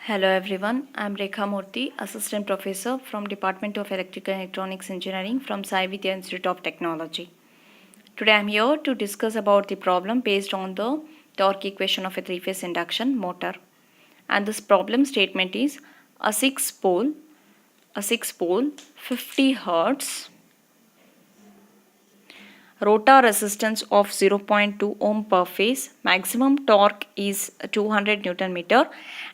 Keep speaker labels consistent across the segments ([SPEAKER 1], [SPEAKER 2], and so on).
[SPEAKER 1] Hello everyone, I am Rekha Murthy, Assistant Professor from Department of Electrical and Electronics Engineering from Sai Vidya Institute of Technology. Today I am here to discuss about the problem based on the torque equation of a three-phase induction motor. And this problem statement is a 6-pole 50 Hertz rotor resistance of 0.2 ohm per phase, maximum torque is 200 Newton meter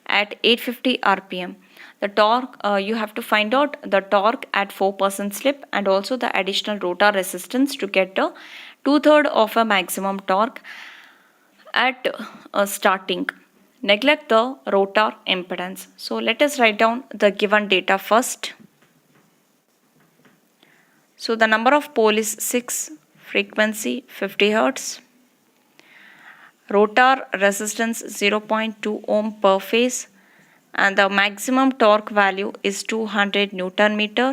[SPEAKER 1] at 850 rpm. The torque, you have to find out the torque at 4% slip and also the additional rotor resistance to get a 2/3 of a maximum torque at starting. Neglect the rotor impedance. So let us write down the given data first. So the number of pole is 6, frequency 50 Hertz, rotor resistance 0.2 ohm per phase, and the maximum torque value is 200 Newton meter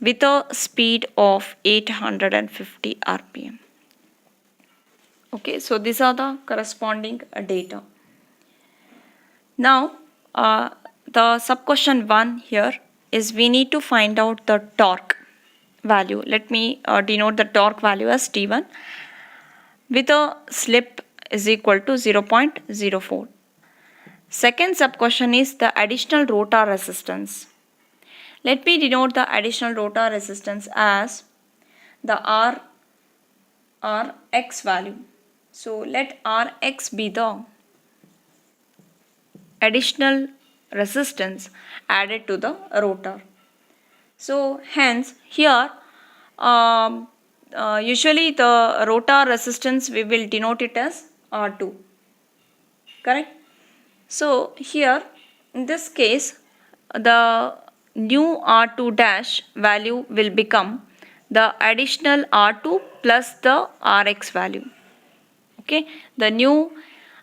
[SPEAKER 1] with a speed of 850 rpm. Okay, so these are the corresponding data. Now, the sub question 1 here is we need to find out the torque value. Let me denote the torque value as T1 with a slip is equal to 0.04. Second sub question is the additional rotor resistance. Let me denote the additional rotor resistance as the Rx value. So let Rx be the additional resistance added to the rotor. So hence here usually the rotor resistance we will denote it as R2. Correct? So here in this case the new R2 dash value will become the additional R2 plus the Rx value. Okay, the new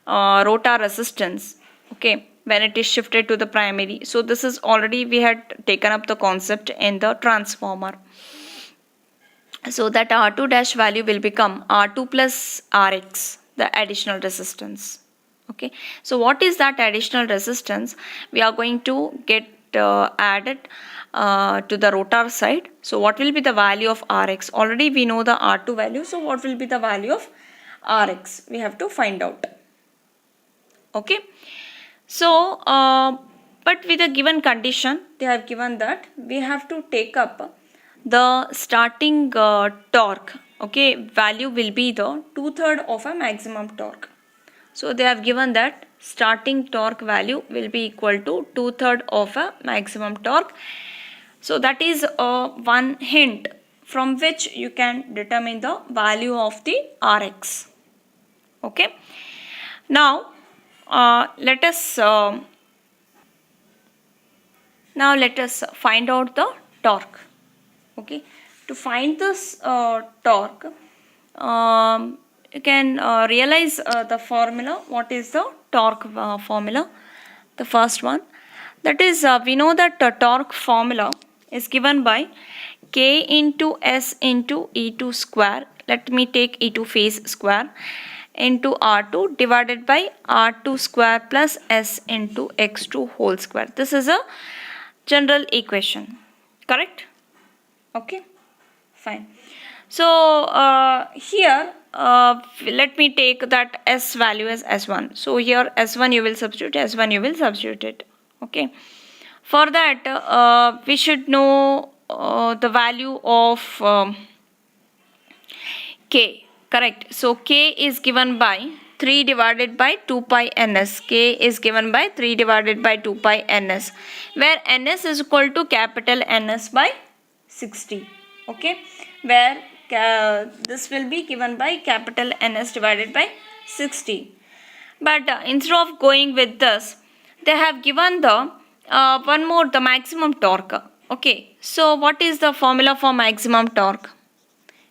[SPEAKER 1] rotor resistance, okay, when it is shifted to the primary. So this is already we had taken up the concept in the transformer. So that R2 dash value will become R2 plus Rx, the additional resistance. Okay, so what is that additional resistance? We are going to get added to the rotor side. So what will be the value of Rx? Already we know the R2 value. So what will be the value of Rx? We have to find out. Okay. So, but with a given condition, they have given that we have to take up the starting torque. Okay, value will be the 2/3 of a maximum torque. So they have given that starting torque value will be equal to 2/3 of a maximum torque. So that is one hint from which you can determine the value of the Rx. Okay. Now let us find out the torque. Okay, to find this torque, you can realize the formula. What is the torque formula? The first one, that is we know that the torque formula is given by K into S into E2 square. Let me take E2 phase square into R2 divided by R2 square plus S into X2 whole square. This is a general equation, correct? Okay, fine. So here let me take that S value as S1. So here S1 you will substitute, S1 you will substitute it. Okay. For that we should know the value of K. Correct. So K is given by 3 divided by 2 pi ns. K is given by 3 divided by 2 pi ns, where ns is equal to capital Ns by 60. Okay, where this will be given by capital Ns divided by 60. But instead of going with this, they have given the one more, the maximum torque. Okay, so what is the formula for maximum torque?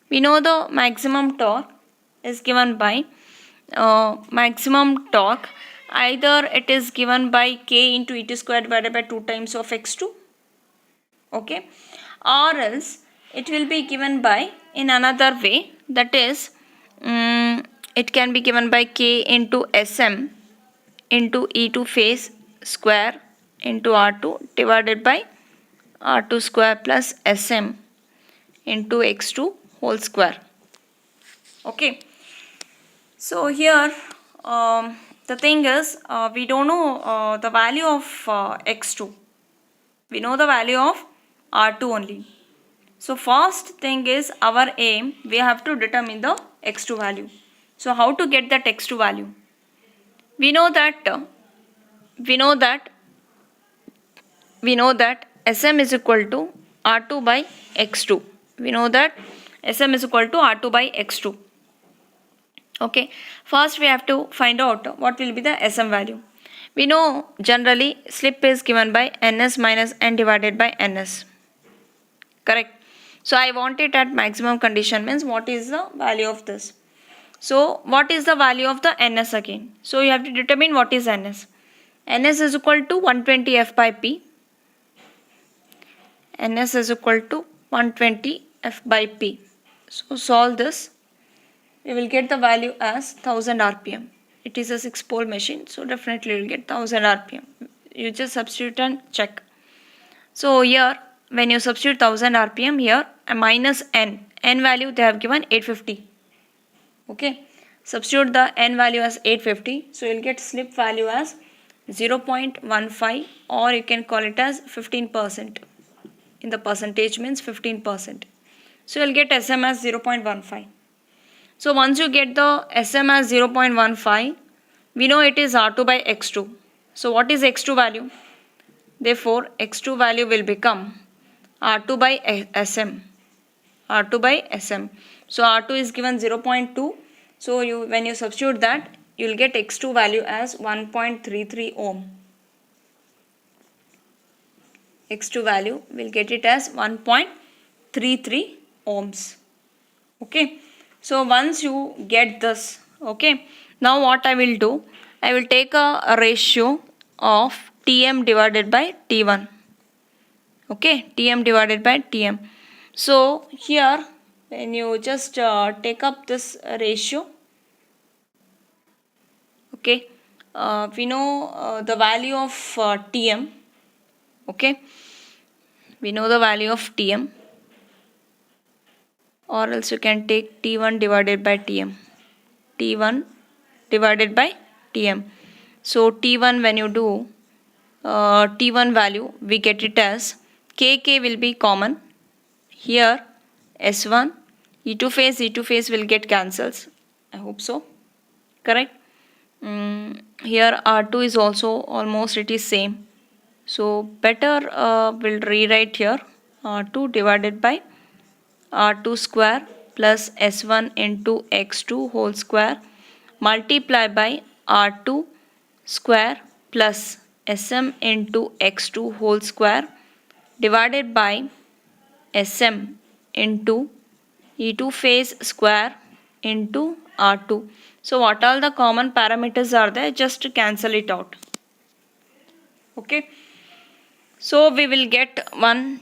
[SPEAKER 1] We know the maximum torque is given by maximum torque, either it is given by K into E2 square divided by 2 times of X2. Okay, or else it will be given by in another way, that is it can be given by K into Sm into E2 phase square into R2 divided by R2 square plus Sm into X2 whole square. Okay. So here the thing is we don't know the value of X2. We know the value of R2 only. So first thing is our aim, we have to determine the X2 value. So how to get that X2 value? We know that Sm is equal to R2 by X2. We know that Sm is equal to R2 by X2. Okay. First we have to find out what will be the Sm value. We know generally slip is given by Ns minus N divided by Ns. Correct. So I want it at maximum condition, means what is the value of this. So what is the value of the Ns again? So you have to determine what is Ns. Ns is equal to 120 F by P. Ns is equal to 120 F by P. So solve this. We will get the value as 1000 RPM. It is a 6-pole machine, so definitely you will get 1000 RPM. You just substitute and check. So here when you substitute 1000 RPM here, a minus N value they have given 850. Okay, substitute the N value as 850, so you will get slip value as 0.15, or you can call it as 15%. In the percentage means 15%. So you will get Sm as 0.15. So once you get the Sm as 0.15, we know it is R2 by X2. So what is X2 value? Therefore X2 value will become R2 by Sm. R2 by Sm. So R2 is given 0.2. So when you substitute that, you will get X2 value as 1.33 ohm. X2 value will get it as 1.33 ohms. Okay. So once you get this, okay, now what I will do, I will take a ratio of Tm divided by T1. Okay, Tm divided by Tm. So here when you just take up this ratio, okay, we know the value of Tm. Okay, we know the value of Tm, or else you can take T1 divided by Tm. T1 divided by Tm. So T1, when you do T1 value, we get it as Kk will be common. Here S1, E2 phase will get cancels. I hope so. Correct. Here R2 is also almost it is same. So better we'll rewrite here R2 divided by R2 square plus S1 into X2 whole square multiply by R2 square plus Sm into X2 whole square divided by Sm into E2 phase square into R2. So what all the common parameters are there, just cancel it out. Okay. So we will get one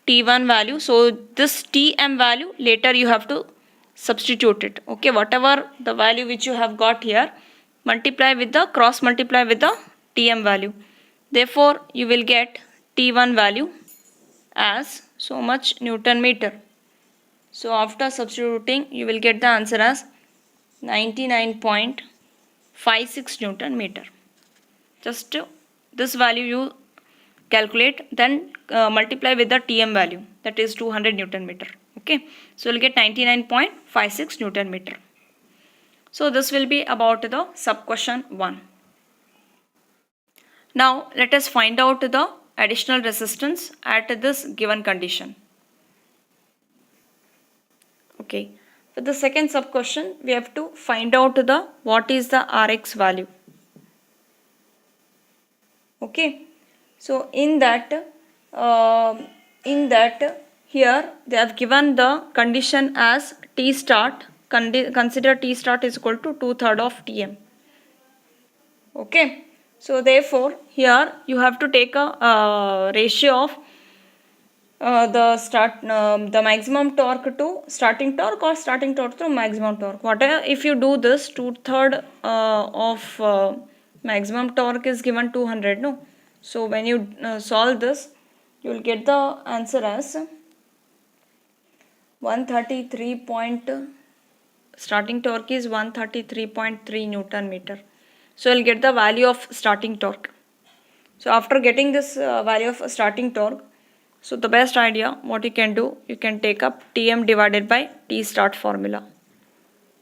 [SPEAKER 1] T1 value. So this Tm value later you have to substitute it. Okay, whatever the value which you have got here, multiply with the cross multiply with the Tm value. Therefore you will get T1 value as so much Newton meter. So after substituting you will get the answer as 99.56 Newton meter. Just this value you calculate, then multiply with the Tm value, that is 200 Newton meter. Okay, so you will get 99.56 Newton meter. So this will be about the sub question 1. Now let us find out the additional resistance at this given condition. Okay, for the second sub question we have to find out the what is the Rx value. Okay, so in that here they have given the condition as T start. Consider T start is equal to 2/3 of Tm. Okay, so therefore here you have to take a ratio of the maximum torque to starting torque, or starting torque to maximum torque. Whatever, if you do this, 2/3 of maximum torque is given 200, no? So when you solve this, you will get the answer as 133. Starting torque is 133.3 Newton meter. So you'll get the value of starting torque. So after getting this value of starting torque, so the best idea what you can do, you can take up Tm divided by T start formula.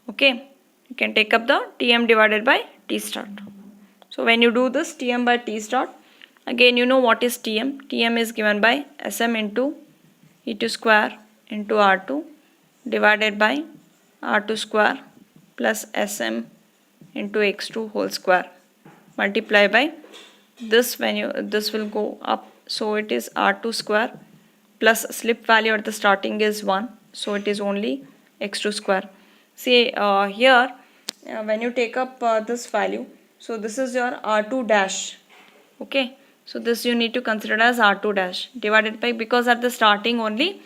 [SPEAKER 1] Okay, you can take up the Tm divided by T start. So when you do this Tm by T start, again you know what is Tm. Tm is given by Sm into E2 square into R2 divided by R2 square plus Sm into X2 whole square multiply by this. When this will go up, so it is R2 square plus slip value at the starting is 1, so it is only X2 square. See here when you take up this value, so this is your R2 dash. Okay, so this you need to consider as R2 dash divided by, because at the starting only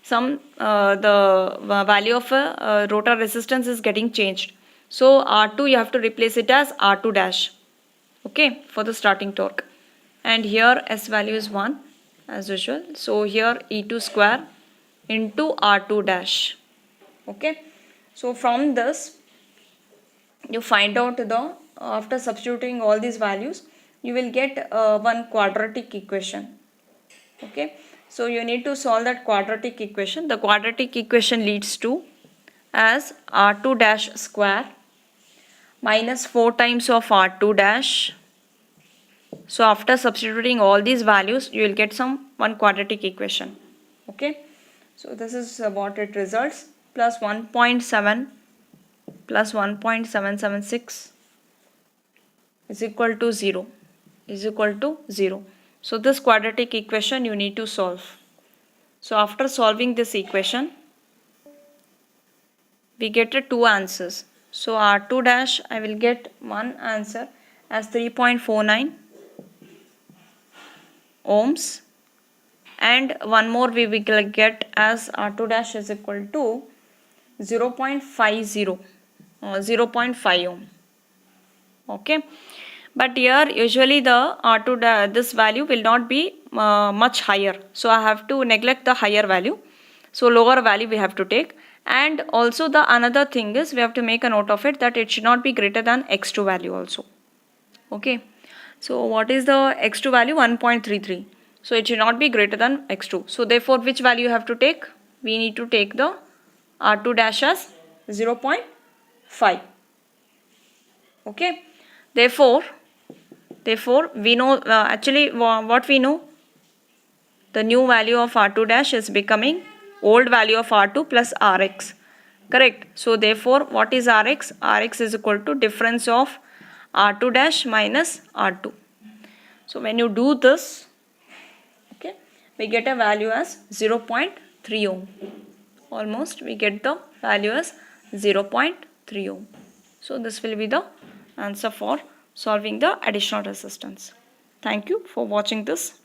[SPEAKER 1] some the value of rotor resistance is getting changed, so R2 you have to replace it as R2 dash. Okay, for the starting torque, and here S value is 1 as usual, so here E2 square into R2 dash. Okay, so from this you find out the after substituting all these values, you will get one quadratic equation. Okay, so you need to solve that quadratic equation. The quadratic equation leads to as R2 dash square minus 4 times of R2 dash. So after substituting all these values, you will get one quadratic equation. Okay, so this is what it results, plus 1.7 plus 1.776 is equal to 0, is equal to 0. So this quadratic equation you need to solve. So after solving this equation, we get two answers. So R2 dash, I will get one answer as 3.49 ohms, and one more we will get as R2 dash is equal to 0.50 or 0.5 ohm. Okay, but here usually the R2 this value will not be much higher, so I have to neglect the higher value, so lower value we have to take. And also the another thing is we have to make a note of it that it should not be greater than X2 value also. Okay, so what is the X2 value? 1.33, so it should not be greater than X2. So therefore which value you have to take? We need to take the R2 dash as 0.5. Okay, therefore we know actually what we know, the new value of R2 dash is becoming old value of R2 plus Rx, correct? So therefore what is Rx? Rx is equal to difference of R2 dash minus R2. So when you do this, okay, we get a value as 0.3 ohm. Almost we get the value as 0.3 ohm. So this will be the answer for solving the additional resistance. Thank you for watching this.